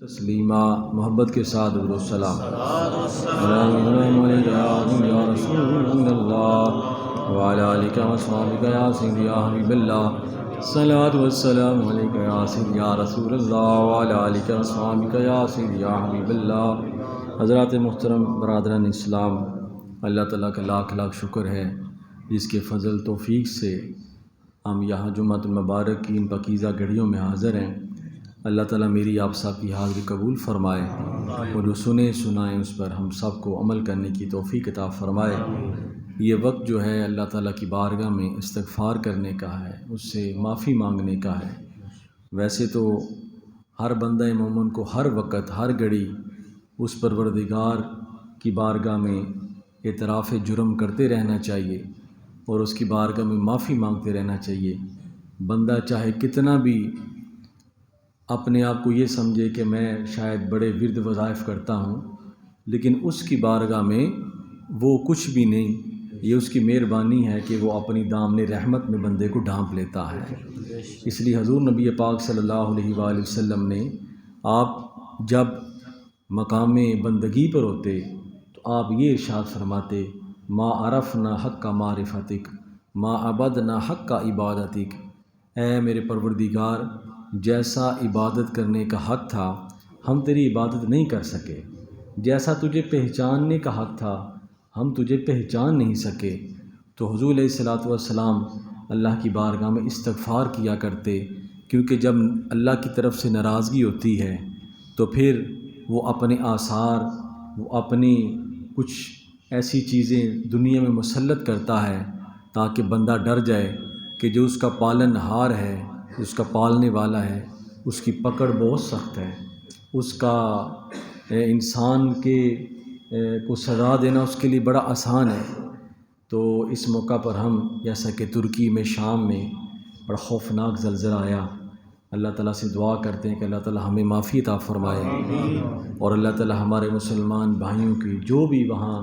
تسلیمہ محبت کے ساتھ درود و سلام یا رسول اللہ وعلی آلک و اصحابک یا سیدی یا حبیب اللہ صلوات و السلام علیک یا سیدی یا رسول اللہ وعلی آلک و اصحابک یا سیدی یا حبیب اللہ۔ حضرات محترم برادران اسلام، اللہ تعالیٰ کا لاکھ لاکھ شکر ہے جس کے فضل توفیق سے ہم یہاں جمعۃ المبارک کی ان پاکیزہ گھڑیوں میں حاضر ہیں۔ اللہ تعالیٰ میری آپ سب کی حاضری قبول فرمائے اور جو سنے سنائیں اس پر ہم سب کو عمل کرنے کی توفیق عطا فرمائے۔ یہ وقت جو ہے اللہ تعالیٰ کی بارگاہ میں استغفار کرنے کا ہے، اس سے معافی مانگنے کا ہے۔ ویسے تو ہر بندہ مومن کو ہر وقت ہر گھڑی اس پروردگار کی بارگاہ میں اعتراف جرم کرتے رہنا چاہیے اور اس کی بارگاہ میں معافی مانگتے رہنا چاہیے۔ بندہ چاہے کتنا بھی اپنے آپ کو یہ سمجھے کہ میں شاید بڑے ورد وظائف کرتا ہوں، لیکن اس کی بارگاہ میں وہ کچھ بھی نہیں، یہ اس کی مہربانی ہے کہ وہ اپنی دامن رحمت میں بندے کو ڈھانپ لیتا ہے۔ اس لیے حضور نبی پاک صلی اللہ علیہ وآلہ وسلم نے آپ جب مقام بندگی پر ہوتے تو آپ یہ ارشاد فرماتے، ما عرفنا حق معرفتک ما عبدنا حق عبادتک، اے میرے پروردگار جیسا عبادت کرنے کا حق تھا ہم تیری عبادت نہیں کر سکے، جیسا تجھے پہچاننے کا حق تھا ہم تجھے پہچان نہیں سکے۔ تو حضور علیہ الصلوۃ والسلام اللہ کی بارگاہ میں استغفار کیا کرتے، کیونکہ جب اللہ کی طرف سے ناراضگی ہوتی ہے تو پھر وہ اپنے آثار، وہ اپنی کچھ ایسی چیزیں دنیا میں مسلط کرتا ہے تاکہ بندہ ڈر جائے کہ جو اس کا پالن ہار ہے، اس کا پالنے والا ہے، اس کی پکڑ بہت سخت ہے، اس کا انسان کے کو سزا دینا اس کے لیے بڑا آسان ہے۔ تو اس موقع پر ہم جیسا کہ ترکی میں شام میں بڑا خوفناک زلزلہ آیا، اللہ تعالیٰ سے دعا کرتے ہیں کہ اللہ تعالیٰ ہمیں معافی عطا فرمائے اور اللہ تعالیٰ ہمارے مسلمان بھائیوں کی جو بھی وہاں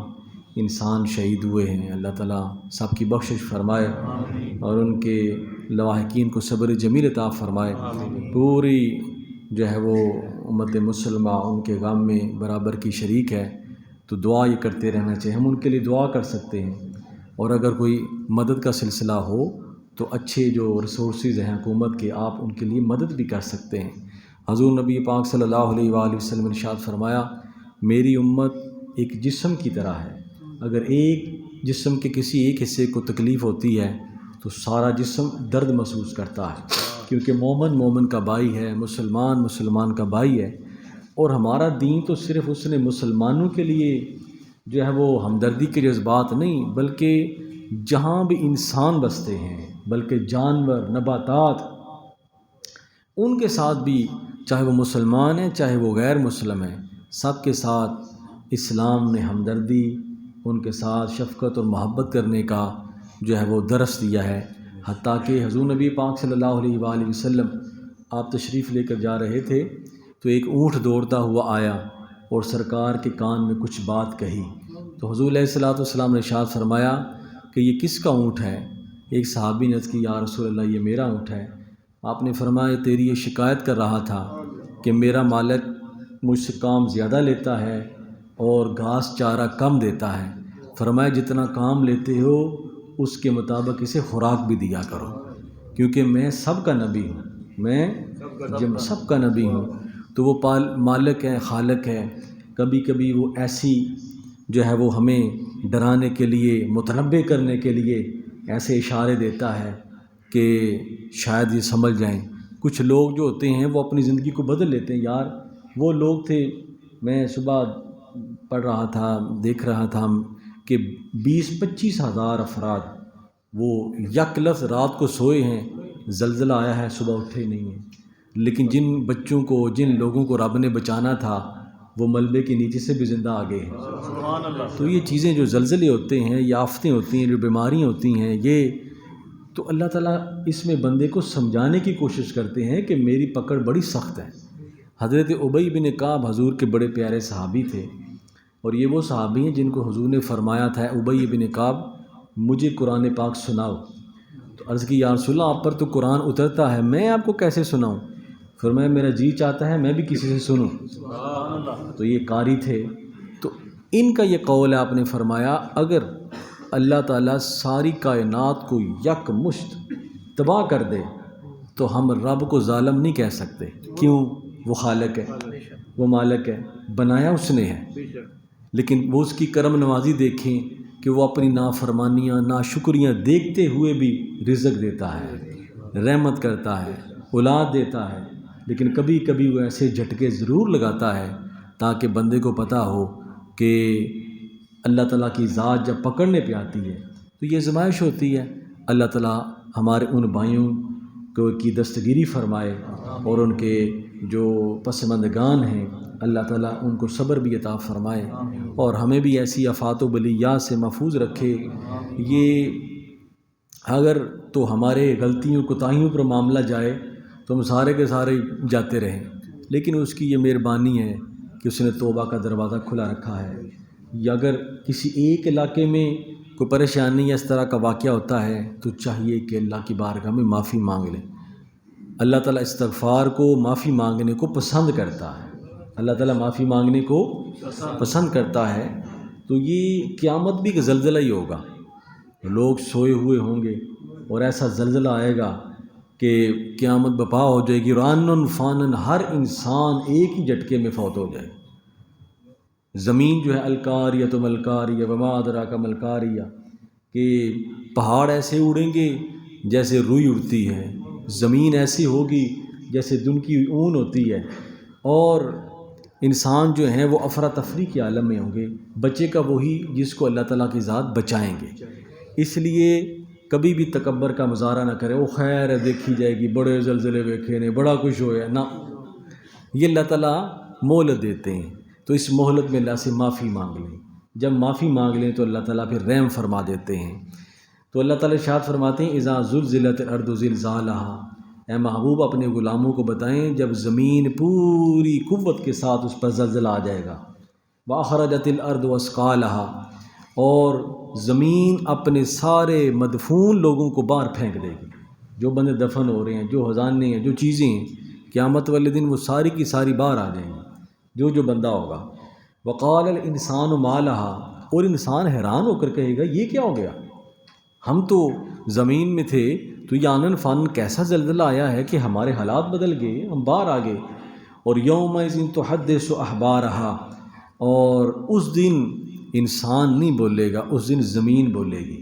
انسان شہید ہوئے ہیں اللہ تعالیٰ سب کی بخشش فرمائے اور ان کے لواحقین کو صبر جمیل عطا فرمائے۔ پوری جو ہے وہ امت مسلمہ ان کے غم میں برابر کی شریک ہے، تو دعا یہ کرتے رہنا چاہیے۔ ہم ان کے لیے دعا کر سکتے ہیں، اور اگر کوئی مدد کا سلسلہ ہو تو اچھے جو ریسورسز ہیں حکومت کے، آپ ان کے لیے مدد بھی کر سکتے ہیں۔ حضور نبی پاک صلی اللہ علیہ وآلہ وسلم نے ارشاد فرمایا، میری امت ایک جسم کی طرح ہے، اگر ایک جسم کے کسی ایک حصے کو تکلیف ہوتی ہے تو سارا جسم درد محسوس کرتا ہے، کیونکہ مومن مومن کا بھائی ہے، مسلمان مسلمان کا بھائی ہے۔ اور ہمارا دین تو صرف اس نے مسلمانوں کے لیے جو ہے وہ ہمدردی کے جذبات نہیں، بلکہ جہاں بھی انسان بستے ہیں، بلکہ جانور، نباتات، ان کے ساتھ بھی، چاہے وہ مسلمان ہیں چاہے وہ غیر مسلم ہیں، سب کے ساتھ اسلام نے ہمدردی، ان کے ساتھ شفقت اور محبت کرنے کا جو ہے وہ درس دیا ہے۔ حتیٰ کہ حضور نبی پاک صلی اللہ علیہ وآلہ وسلم آپ تشریف لے کر جا رہے تھے تو ایک اونٹ دوڑتا ہوا آیا اور سرکار کے کان میں کچھ بات کہی، تو حضور علیہ الصلوۃ والسلام نے ارشاد فرمایا کہ یہ کس کا اونٹ ہے؟ ایک صحابی نے عرض کی، یا رسول اللہ یہ میرا اونٹ ہے۔ آپ نے فرمایا تیری یہ شکایت کر رہا تھا کہ میرا مالک مجھ سے کام زیادہ لیتا ہے اور گھاس چارہ کم دیتا ہے۔ فرمایا جتنا کام لیتے ہو اس کے مطابق اسے خوراک بھی دیا کرو، کیونکہ میں سب کا نبی ہوں، میں سب کا نبی ہوں۔ تو وہ مالک ہے، خالق ہے، کبھی کبھی وہ ایسی جو ہے وہ ہمیں ڈرانے کے لیے، متنبہ کرنے کے لیے ایسے اشارے دیتا ہے کہ شاید یہ سمجھ جائیں۔ کچھ لوگ جو ہوتے ہیں وہ اپنی زندگی کو بدل لیتے ہیں۔ یار وہ لوگ تھے، میں صبح پڑھ رہا تھا، دیکھ رہا تھا کہ 20-25 ہزار افراد وہ یک لفظ رات کو سوئے ہیں، زلزلہ آیا ہے، صبح اٹھے ہی نہیں ہیں، لیکن جن بچوں کو، جن لوگوں کو رب نے بچانا تھا وہ ملبے کے نیچے سے بھی زندہ آ گئے ہیں۔ تو یہ چیزیں جو زلزلے ہوتے ہیں، یہ آفتیں ہوتی ہیں، جو بیماریاں ہوتی ہیں، یہ تو اللہ تعالیٰ اس میں بندے کو سمجھانے کی کوشش کرتے ہیں کہ میری پکڑ بڑی سخت ہے۔ حضرت ابی بن کعب حضور کے بڑے پیارے صحابی تھے، اور یہ وہ صحابی ہیں جن کو حضور نے فرمایا تھا، ابی بن کعب مجھے قرآن پاک سناؤ۔ تو عرض کی، یا رسول اللہ آپ پر تو قرآن اترتا ہے، میں آپ کو کیسے سناؤں؟ فرمایا میرا جی چاہتا ہے میں بھی کسی سے سنوں. تو یہ قاری تھے. تو ان کا یہ قول ہے، آپ نے فرمایا اگر اللہ تعالیٰ ساری کائنات کو یک مشت تباہ کر دے تو ہم رب کو ظالم نہیں کہہ سکتے. کیوں؟ وہ خالق ہے، وہ مالک ہے، بنایا اس نے ہے. لیکن وہ اس کی کرم نوازی دیکھیں کہ وہ اپنی نافرمانیاں ناشکریاں دیکھتے ہوئے بھی رزق دیتا ہے، رحمت کرتا ہے، اولاد دیتا ہے. لیکن کبھی کبھی وہ ایسے جھٹکے ضرور لگاتا ہے تاکہ بندے کو پتہ ہو کہ اللہ تعالیٰ کی ذات جب پکڑنے پہ آتی ہے تو یہ آزمائش ہوتی ہے. اللہ تعالیٰ ہمارے ان بھائیوں کو کی دستگیری فرمائے اور ان کے جو پسماندگان ہیں اللہ تعالیٰ ان کو صبر بھی عطا فرمائے اور ہمیں بھی ایسی آفات و بلیات سے محفوظ رکھے. یہ اگر تو ہمارے غلطیوں کوتاہیوں پر معاملہ جائے تو ہم سارے کے سارے جاتے رہیں، لیکن اس کی یہ مہربانی ہے کہ اس نے توبہ کا دروازہ کھلا رکھا ہے. یا اگر کسی ایک علاقے میں کوئی پریشانی یا اس طرح کا واقعہ ہوتا ہے تو چاہیے کہ اللہ کی بارگاہ میں معافی مانگ لیں. اللہ تعالیٰ استغفار کو، معافی مانگنے کو پسند کرتا ہے. اللہ تعالیٰ معافی مانگنے کو پسند کرتا ہے. تو یہ قیامت بھی ایک زلزلہ ہی ہوگا. لوگ سوئے ہوئے ہوں گے اور ایسا زلزلہ آئے گا کہ قیامت بپا ہو جائے گی. رانن فانن، ہر انسان ایک ہی جھٹکے میں فوت ہو جائے. زمین جو ہے الکاریہ تو ملکاریہ وما ادراک ملکاریہ، کہ پہاڑ ایسے اڑیں گے جیسے روئی اڑتی ہے، زمین ایسی ہوگی جیسے دن کی اون ہوتی ہے، اور انسان جو ہیں وہ افراتفری کے عالم میں ہوں گے. بچے کا وہی جس کو اللہ تعالیٰ کی ذات بچائیں گے. اس لیے کبھی بھی تکبر کا مظاہرہ نہ کرے. وہ خیر ہے دیکھی جائے گی، بڑے زلزلے ویکھے نے، بڑا کچھ ہویا نہ. یہ اللہ تعالیٰ مہلت دیتے ہیں، تو اس مہلت میں اللہ سے معافی مانگ لیں. جب معافی مانگ لیں تو اللہ تعالیٰ پھر رحم فرما دیتے ہیں. تو اللہ تعالیٰ ارشاد فرماتے ہیں اذا زلزلت الارض زلزالہا، اے محبوب اپنے غلاموں کو بتائیں جب زمین پوری قوت کے ساتھ اس پر زلزلہ آ جائے گا. واخرجت الارض اثقالہا، اور زمین اپنے سارے مدفون لوگوں کو باہر پھینک دے گی. جو بندے دفن ہو رہے ہیں، جو خزانے ہیں، جو چیزیں ہیں، قیامت والے دن وہ ساری کی ساری باہر آ جائیں گی، جو بندہ ہوگا. وقال الانسان ما لہا، اور انسان حیران ہو کر کہے گا یہ کیا ہو گیا، ہم تو زمین میں تھے تو یہ آنن فانن کیسا زلزلہ آیا ہے کہ ہمارے حالات بدل گئے، ہم باہر آ گئے. اور یومئذ تحدث اخبارہا، اور اس دن انسان نہیں بولے گا، اس دن زمین بولے گی.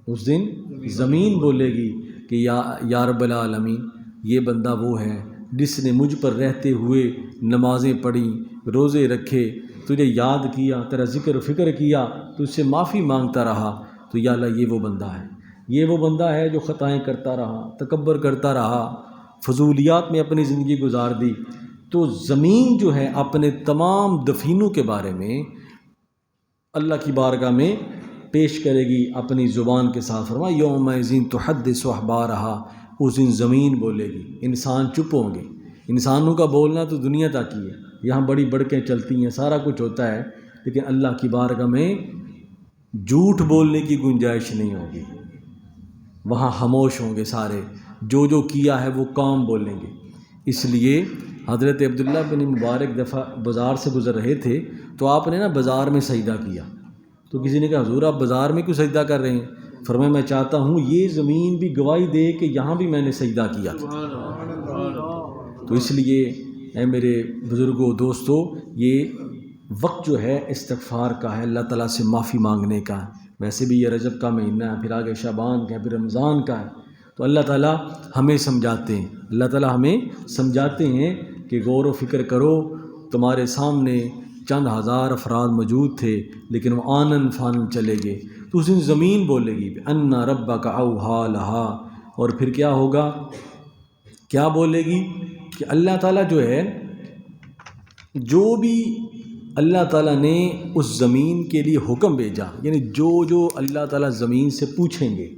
اس دن زمین بولے گی کہ یا رب العالمین، یہ بندہ وہ ہے جس نے مجھ پر رہتے ہوئے نمازیں پڑھی، روزے رکھے، تجھے یاد کیا، تیرا ذکر و فکر کیا، تجھ سے معافی مانگتا رہا. تو یا اللہ یہ وہ بندہ ہے، یہ وہ بندہ ہے جو خطائیں کرتا رہا، تکبر کرتا رہا، فضولیات میں اپنی زندگی گزار دی. تو زمین جو ہے اپنے تمام دفینوں کے بارے میں اللہ کی بارگاہ میں پیش کرے گی اپنی زبان کے ساتھ. فرمایا یومئذ تحدث اخبارہا، اس دن زمین بولے گی، انسان چپ ہوں گے. انسانوں کا بولنا تو دنیا تک ہی ہے، یہاں بڑی بڑکیں چلتی ہیں، سارا کچھ ہوتا ہے، لیکن اللہ کی بارگاہ میں جھوٹ بولنے کی گنجائش نہیں ہوگی. وہاں خاموش ہوں گے سارے، جو کیا ہے وہ کام بولیں گے. اس لیے حضرت عبداللہ بن مبارک دفعہ بازار سے گزر رہے تھے تو آپ نے بازار میں سجدہ کیا. تو کسی نے کہا حضور آپ بازار میں کیوں سجدہ کر رہے ہیں؟ فرمایا میں چاہتا ہوں یہ زمین بھی گواہی دے کہ یہاں بھی میں نے سجدہ کیا تھا. تو اس لیے اے میرے بزرگوں دوستو، یہ وقت جو ہے استغفار کا ہے، اللہ تعالیٰ سے معافی مانگنے کا ہے. ویسے بھی یہ رجب کا مہینہ ہے، پھر آگے شعبان کا ہے، پھر رمضان کا ہے. تو اللہ تعالیٰ ہمیں سمجھاتے ہیں، اللہ تعالیٰ ہمیں سمجھاتے ہیں کہ غور و فکر کرو. تمہارے سامنے چند ہزار افراد موجود تھے لیکن وہ آنن فانن چلے گئے. تو اس دن زمین بولے گی ان ربک اوحی لہا، اور پھر کیا ہوگا، کیا بولے گی کہ اللہ تعالیٰ جو ہے، جو بھی اللہ تعالیٰ نے اس زمین کے لیے حکم بھیجا، یعنی جو اللہ تعالیٰ زمین سے پوچھیں گے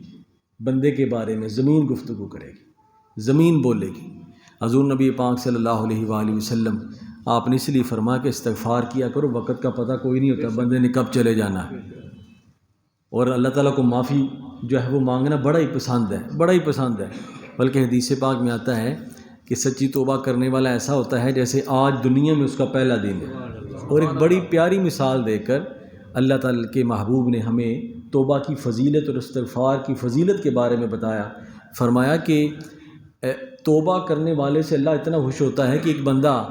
بندے کے بارے میں، زمین گفتگو کرے گی، زمین بولے گی. حضور نبی پاک صلی اللہ علیہ وآلہ وسلم آپ نے اس لیے فرمایا کہ استغفار کیا کرو، وقت کا پتہ کوئی نہیں ہوتا بندے نے کب چلے جانا ہے. اور اللہ تعالیٰ کو معافی جو ہے وہ مانگنا بڑا ہی پسند ہے، بڑا ہی پسند ہے. بلکہ حدیث پاک میں آتا ہے کہ سچی توبہ کرنے والا ایسا ہوتا ہے جیسے آج دنیا میں اس کا پہلا دن ہے۔ اور ایک بڑی پیاری مثال دے کر اللہ تعالیٰ کے محبوب نے ہمیں توبہ کی فضیلت اور استغفار کی فضیلت کے بارے میں بتایا۔ فرمایا کہ توبہ کرنے والے سے اللہ اتنا خوش ہوتا ہے کہ ایک بندہ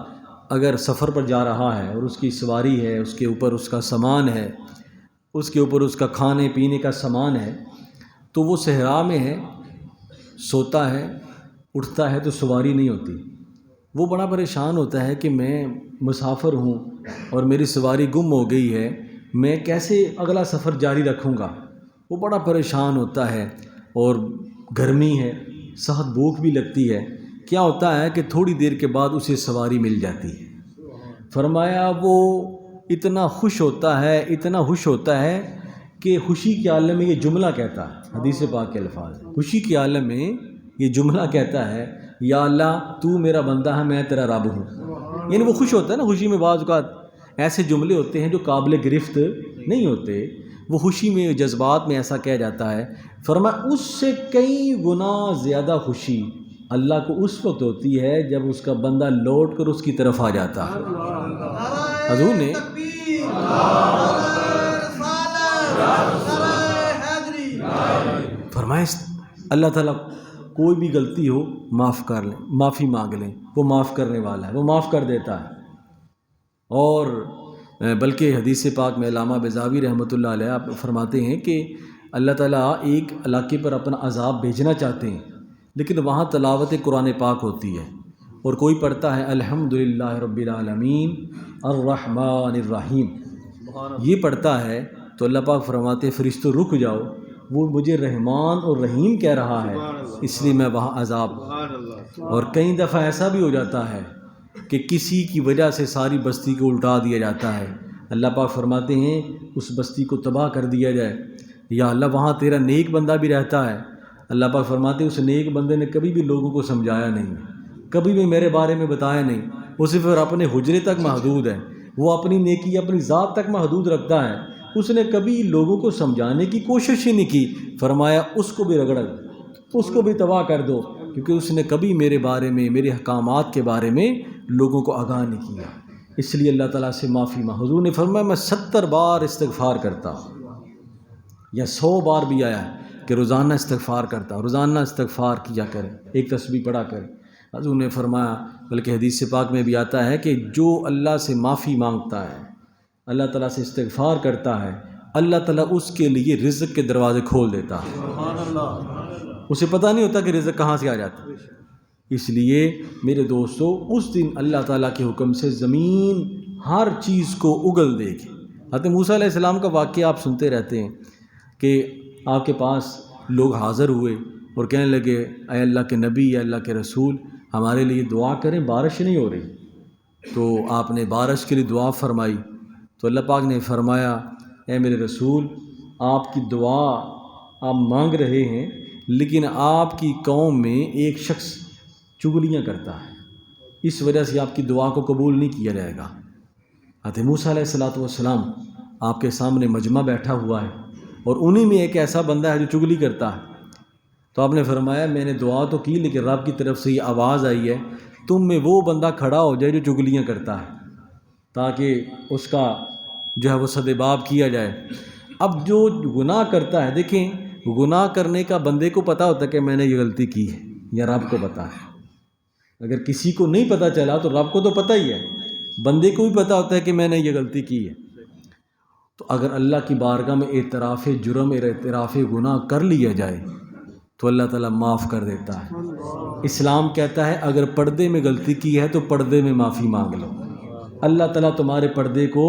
اگر سفر پر جا رہا ہے اور اس کی سواری ہے، اس کے اوپر اس کا سامان ہے، اس کے اوپر اس کا کھانے پینے کا سامان ہے، تو وہ صحرا میں ہے، سوتا ہے، اٹھتا ہے تو سواری نہیں ہوتی۔ وہ بڑا پریشان ہوتا ہے کہ میں مسافر ہوں اور میری سواری گم ہو گئی ہے، میں کیسے اگلا سفر جاری رکھوں گا؟ وہ بڑا پریشان ہوتا ہے، اور گرمی ہے، سخت بھوک بھی لگتی ہے۔ کیا ہوتا ہے کہ تھوڑی دیر کے بعد اسے سواری مل جاتی ہے۔ فرمایا وہ اتنا خوش ہوتا ہے، اتنا خوش ہوتا ہے کہ خوشی کے عالم میں یہ جملہ کہتا ہے، حدیث پاک کے الفاظ ہیں، خوشی کے عالم میں یہ جملہ کہتا ہے، یا اللہ تو میرا بندہ ہے، میں تیرا رب ہوں۔ یعنی وہ خوش ہوتا ہے نا، خوشی میں بعض اوقات ایسے جملے ہوتے ہیں جو قابل گرفت نہیں ہوتے، وہ خوشی میں جذبات میں ایسا کہہ جاتا ہے۔ فرمایا اس سے کئی گنا زیادہ خوشی اللہ کو اس وقت ہوتی ہے جب اس کا بندہ لوٹ کر اس کی طرف آ جاتا ہے۔ حضور نے فرمایا اللہ تعالیٰ کوئی بھی غلطی ہو معاف کر لیں، معافی مانگ لیں، وہ معاف کرنے والا ہے، وہ معاف کر دیتا ہے۔ اور بلکہ حدیث پاک میں علامہ بیضاوی رحمۃ اللہ علیہ آپ فرماتے ہیں کہ اللہ تعالیٰ ایک علاقے پر اپنا عذاب بھیجنا چاہتے ہیں، لیکن وہاں تلاوت قرآن پاک ہوتی ہے اور کوئی پڑھتا ہے الحمدللہ رب العالمین الرحمن الرحیم، یہ پڑھتا ہے تو اللہ پاک فرماتے فرشتوں رک جاؤ، وہ مجھے رحمان اور رحیم کہہ رہا ہے، اس لیے میں وہاں عذاب۔ اور کئی دفعہ ایسا بھی ہو جاتا ہے کہ کسی کی وجہ سے ساری بستی کو الٹا دیا جاتا ہے، اللہ پاک فرماتے ہیں اس بستی کو تباہ کر دیا جائے، یا اللہ وہاں تیرا نیک بندہ بھی رہتا ہے، اللہ پاک فرماتے ہیں اس نیک بندے نے کبھی بھی لوگوں کو سمجھایا نہیں، کبھی بھی میرے بارے میں بتایا نہیں، وہ صرف اپنے حجرے تک محدود ہے، وہ اپنی نیکی اپنی ذات تک محدود رکھتا ہے، اس نے کبھی لوگوں کو سمجھانے کی کوشش ہی نہیں کی۔ فرمایا اس کو بھی رگڑ دو، اس کو بھی تباہ کر دو، کیونکہ اس نے کبھی میرے بارے میں، میرے احکامات کے بارے میں لوگوں کو آگاہ نہیں کیا، اس لیے اللہ تعالیٰ سے معافی مانگ۔ حضور نے فرمایا میں 70 بار استغفار کرتا ہوں، یا 100 بار بھی آیا ہے کہ روزانہ استغفار کرتا، روزانہ استغفار کیا کرے، ایک تسبیح پڑھا کرے۔ حضور نے فرمایا، بلکہ حدیث پاک میں بھی آتا ہے کہ جو اللہ سے معافی مانگتا ہے، اللہ تعالیٰ سے استغفار کرتا ہے، اللہ تعالیٰ اس کے لیے رزق کے دروازے کھول دیتا ہے، اسے پتہ نہیں ہوتا کہ رزق کہاں سے آ جاتا ہے۔ اس لیے میرے دوستو اس دن اللہ تعالیٰ کے حکم سے زمین ہر چیز کو اگل دے گی۔ حضرت موسیٰ علیہ السلام کا واقعہ آپ سنتے رہتے ہیں کہ آپ کے پاس لوگ حاضر ہوئے اور کہنے لگے اے اللہ کے نبی، اے اللہ کے رسول، ہمارے لیے دعا کریں، بارش نہیں ہو رہی۔ تو آپ نے بارش کے لیے دعا فرمائی، تو اللہ پاک نے فرمایا اے میرے رسول، آپ کی دعا آپ مانگ رہے ہیں، لیکن آپ کی قوم میں ایک شخص چغلیاں کرتا ہے، اس وجہ سے آپ کی دعا کو قبول نہیں کیا جائے گا۔ حضرت موسیٰ علیہ السلام آپ کے سامنے مجمع بیٹھا ہوا ہے، اور انہی میں ایک ایسا بندہ ہے جو چغلی کرتا ہے۔ تو آپ نے فرمایا میں نے دعا تو کی، لیکن رب کی طرف سے یہ آواز آئی ہے تم میں وہ بندہ کھڑا ہو جائے جو چغلیاں کرتا ہے، تاکہ اس کا جو ہے وہ سدباب کیا جائے۔ اب جو گناہ کرتا ہے، دیکھیں گناہ کرنے کا بندے کو پتہ ہوتا ہے کہ میں نے یہ غلطی کی ہے، یا رب کو پتہ ہے۔ اگر کسی کو نہیں پتہ چلا تو رب کو تو پتہ ہی ہے، بندے کو بھی پتہ ہوتا ہے کہ میں نے یہ غلطی کی ہے۔ تو اگر اللہ کی بارگاہ میں اعتراف جرم، اعتراف گناہ کر لیا جائے تو اللہ تعالیٰ معاف کر دیتا ہے۔ اسلام کہتا ہے اگر پردے میں غلطی کی ہے تو پردے میں معافی مانگ لو، اللہ تعالیٰ تمہارے پردے کو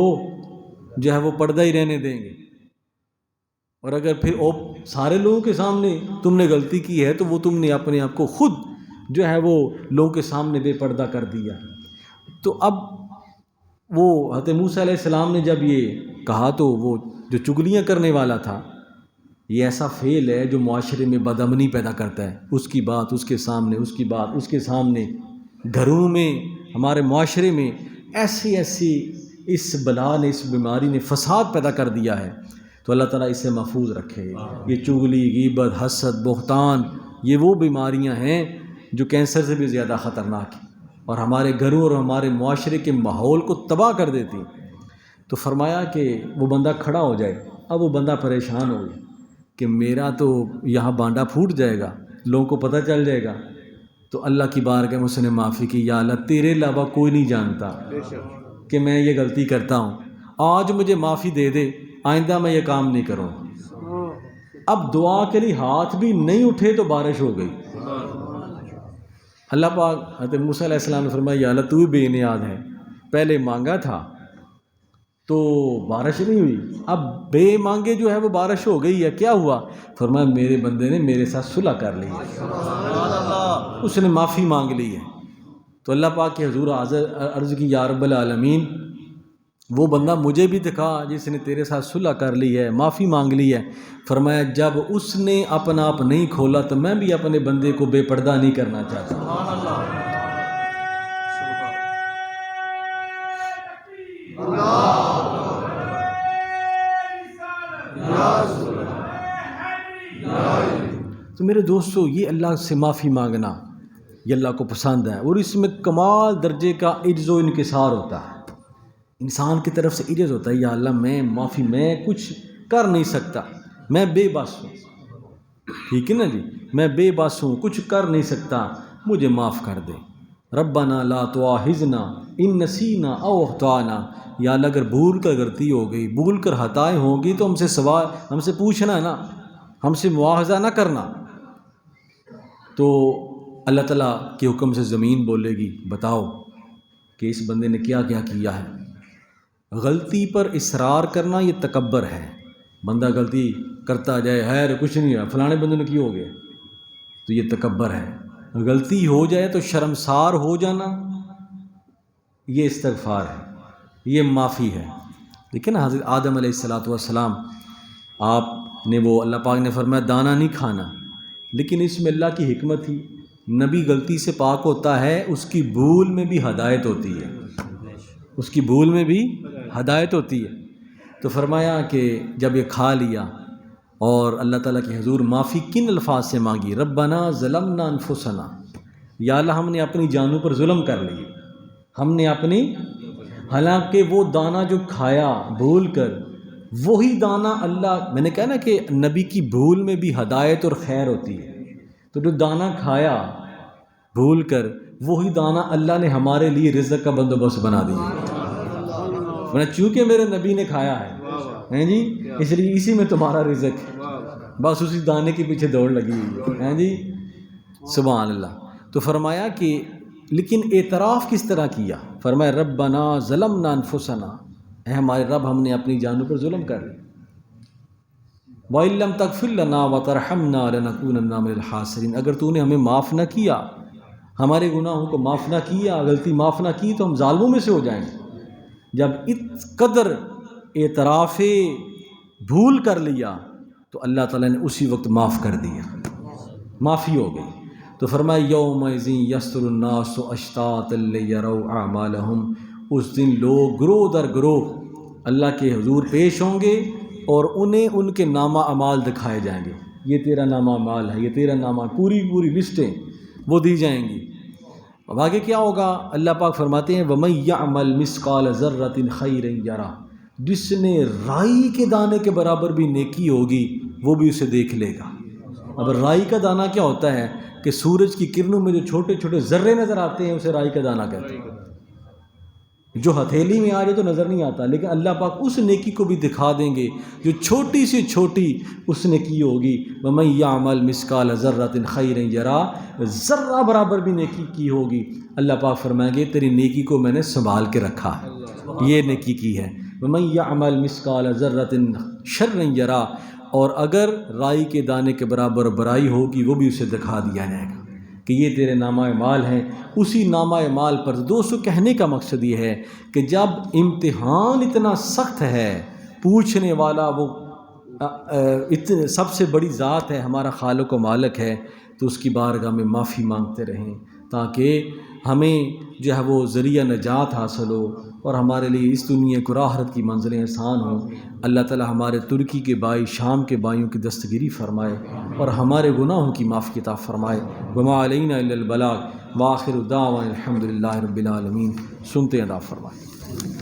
جو ہے وہ پردہ ہی رہنے دیں گے۔ اور اگر پھر سارے لوگوں کے سامنے تم نے غلطی کی ہے تو وہ تم نے اپنے آپ کو خود جو ہے وہ لوگوں کے سامنے بے پردہ کر دیا۔ تو اب وہ حضرت موسیٰ علیہ السلام نے جب یہ کہا تو وہ جو چغلیاں کرنے والا تھا، یہ ایسا فعل ہے جو معاشرے میں بدامنی پیدا کرتا ہے، اس کی بات اس کے سامنے، اس کی بات اس کے سامنے، گھروں میں، ہمارے معاشرے میں ایسی اس بلا نے، اس بیماری نے فساد پیدا کر دیا ہے۔ تو اللہ تعالیٰ اسے محفوظ رکھے۔ یہ چغلی، غیبت، حسد، بہتان، یہ وہ بیماریاں ہیں جو کینسر سے بھی زیادہ خطرناک ہے اور ہمارے گھروں اور ہمارے معاشرے کے ماحول کو تباہ کر دیتی ہیں۔ تو فرمایا کہ وہ بندہ کھڑا ہو جائے۔ اب وہ بندہ پریشان ہو گیا کہ میرا تو یہاں بانڈا پھوٹ جائے گا، لوگوں کو پتہ چل جائے گا۔ تو اللہ کی بارگاہ میں اس نے معافی کی، یا اللہ تیرے علاوہ کوئی نہیں جانتا کہ میں یہ غلطی کرتا ہوں، آج مجھے معافی دے دے، آئندہ میں یہ کام نہیں کروں۔ اب دعا کے لیے ہاتھ بھی نہیں اٹھے تو بارش ہو گئی۔ اللہ پاک حضرت موسیٰ علیہ السلام نے فرمایا یا اللہ تو بھی بے نیاز ہے، پہلے مانگا تھا تو بارش نہیں ہوئی، اب بے مانگے جو ہے وہ بارش ہو گئی ہے، کیا ہوا؟ فرمایا میرے بندے نے میرے ساتھ صلح کر لی ہے، اس نے معافی مانگ لی ہے۔ تو اللہ پاک کے حضور عرض کی یا رب العالمین وہ بندہ مجھے بھی دکھا جس نے تیرے ساتھ صلح کر لی ہے، معافی مانگ لی ہے۔ فرمایا جب اس نے اپنا آپ نہیں کھولا تو میں بھی اپنے بندے کو بے پردہ نہیں کرنا چاہتا۔ تو میرے دوستو یہ اللہ سے معافی مانگنا یہ اللہ کو پسند ہے، اور اس میں کمال درجے کا عجز و انکسار ہوتا ہے۔ انسان کی طرف سے عجز ہوتا ہے، یا اللہ میں کچھ کر نہیں سکتا، میں بے بس ہوں، ٹھیک ہے نا جی، میں بے بس ہوں، کچھ کر نہیں سکتا، مجھے معاف کر دے۔ ربنا لا تواخذنا ان نسینا او اخطانا، یا اللہ اگر بھول کر غلطی ہو گئی، بھول کر خطائیں ہوں گی تو ہم سے پوچھنا نا، ہم سے مواخذہ نہ کرنا۔ تو اللہ تعالیٰ کے حکم سے زمین بولے گی بتاؤ کہ اس بندے نے کیا کیا کیا ہے۔ غلطی پر اصرار کرنا یہ تکبر ہے، بندہ غلطی کرتا جائے، خیر کچھ نہیں ہے، فلانے بندے نے کی ہو گیا، تو یہ تکبر ہے۔ غلطی ہو جائے تو شرمسار ہو جانا یہ استغفار ہے، یہ معافی ہے۔ لیکن نا حضرت آدم علیہ السلام آپ نے وہ اللہ پاک نے فرمایا دانہ نہیں کھانا، لیکن اس میں اللہ کی حکمت تھی، نبی غلطی سے پاک ہوتا ہے، اس کی بھول میں بھی ہدایت ہوتی ہے، اس کی بھول میں بھی ہدایت ہوتی ہے۔ تو فرمایا کہ جب یہ کھا لیا اور اللہ تعالیٰ کے حضور معافی کن الفاظ سے مانگی؟ ربنا ظلمنا انفسنا، یا اللہ ہم نے اپنی جانوں پر ظلم کر لی، ہم نے اپنی، حالانکہ وہ دانہ جو کھایا بھول کر، وہی دانہ اللہ، میں نے کہا نا کہ نبی کی بھول میں بھی ہدایت اور خیر ہوتی ہے، تو جو دانہ کھایا بھول کر وہی دانہ اللہ نے ہمارے لیے رزق کا بندوبست بنا دیا، چونکہ میرے نبی نے کھایا ہے جی، اس لیے اسی میں تمہارا رزق ہے، بس اسی دانے کے پیچھے دوڑ لگی ہوئی ہے جی، سبحان اللہ۔ تو فرمایا کہ لیکن اعتراف کس طرح کیا؟ فرمایا ربنا ظلمنا انفسنا، اے ہمارے رب ہم نے اپنی جانوں پر ظلم کر لیا، وَإِن لَّمْ تَغْفِرْ لَنَا وَتَرْحَمْنَا لَنَكُونَنَّ مِنَ الْخَاسِرِينَ، اگر تو نے ہمیں معاف نہ کیا، ہمارے گناہوں کو معاف نہ کیا، غلطی معاف نہ کی، تو ہم ظالموں میں سے ہو جائیں گے۔ جب اس قدر اعتراف بھول کر لیا تو اللہ تعالیٰ نے اسی وقت معاف کر دیا، معافی ہو گئی۔ تو فرمایا یومئذ یصدر الناس اشتاتا لیروا اعمالہم، اس دن لوگ گروہ در گروہ اللہ کے حضور پیش ہوں گے اور انہیں ان کے نامہ اعمال دکھائے جائیں گے، یہ تیرا نامہ اعمال ہے، یہ تیرا نامہ، پوری لسٹیں وہ دی جائیں گی۔ اب آگے کیا ہوگا؟ اللہ پاک فرماتے ہیں وَمَن يَعْمَلْ مِثْقَالَ ذَرَّةٍ خَيْرًا يَرَهُ، جس نے رائی کے دانے کے برابر بھی نیکی ہوگی وہ بھی اسے دیکھ لے گا۔ اب رائی کا دانہ کیا ہوتا ہے کہ سورج کی کرنوں میں جو چھوٹے چھوٹے ذرے نظر آتے ہیں اسے رائی کا دانہ کہتے ہیں، جو ہتھیلی میں آ جائے تو نظر نہیں آتا، لیکن اللہ پاک اس نیکی کو بھی دکھا دیں گے جو چھوٹی سے چھوٹی اس نے کی ہوگی۔ وَمَن يَعْمَلْ مِثْقَالَ ذَرَّةٍ خَيْرًا يَرَهُ، ذرہ برابر بھی نیکی کی ہوگی، اللہ پاک فرمائیں گے تیری نیکی کو میں نے سنبھال کے رکھا ہے، یہ نیکی کی ہے۔ وَمَن يَعْمَلْ مِثْقَالَ ذَرَّةٍ شَرًّا يَرَهُ، اور اگر رائی کے دانے کے برابر برائی ہوگی وہ بھی اسے دکھا دیا جائے گا کہ یہ تیرے نامہ اعمال ہیں۔ اسی نامہ اعمال پر دوستو کہنے کا مقصد یہ ہے کہ جب امتحان اتنا سخت ہے، پوچھنے والا وہ سب سے بڑی ذات ہے، ہمارا خالق و مالک ہے، تو اس کی بارگاہ میں معافی مانگتے رہیں تاکہ ہمیں جو ہے وہ ذریعہ نجات حاصل ہو اور ہمارے لیے اس دنیا کو آخرت کی منزلیں آسان ہوں۔ اللہ تعالی ہمارے ترکی کے بھائی، شام کے بھائیوں کی دستگیری فرمائے اور ہمارے گناہوں کی معافی عطا فرمائے۔ وما علینا الا البلاغ، وآخر دعوانا الحمد للہ رب العالمین۔ سنتے ادا فرمائے۔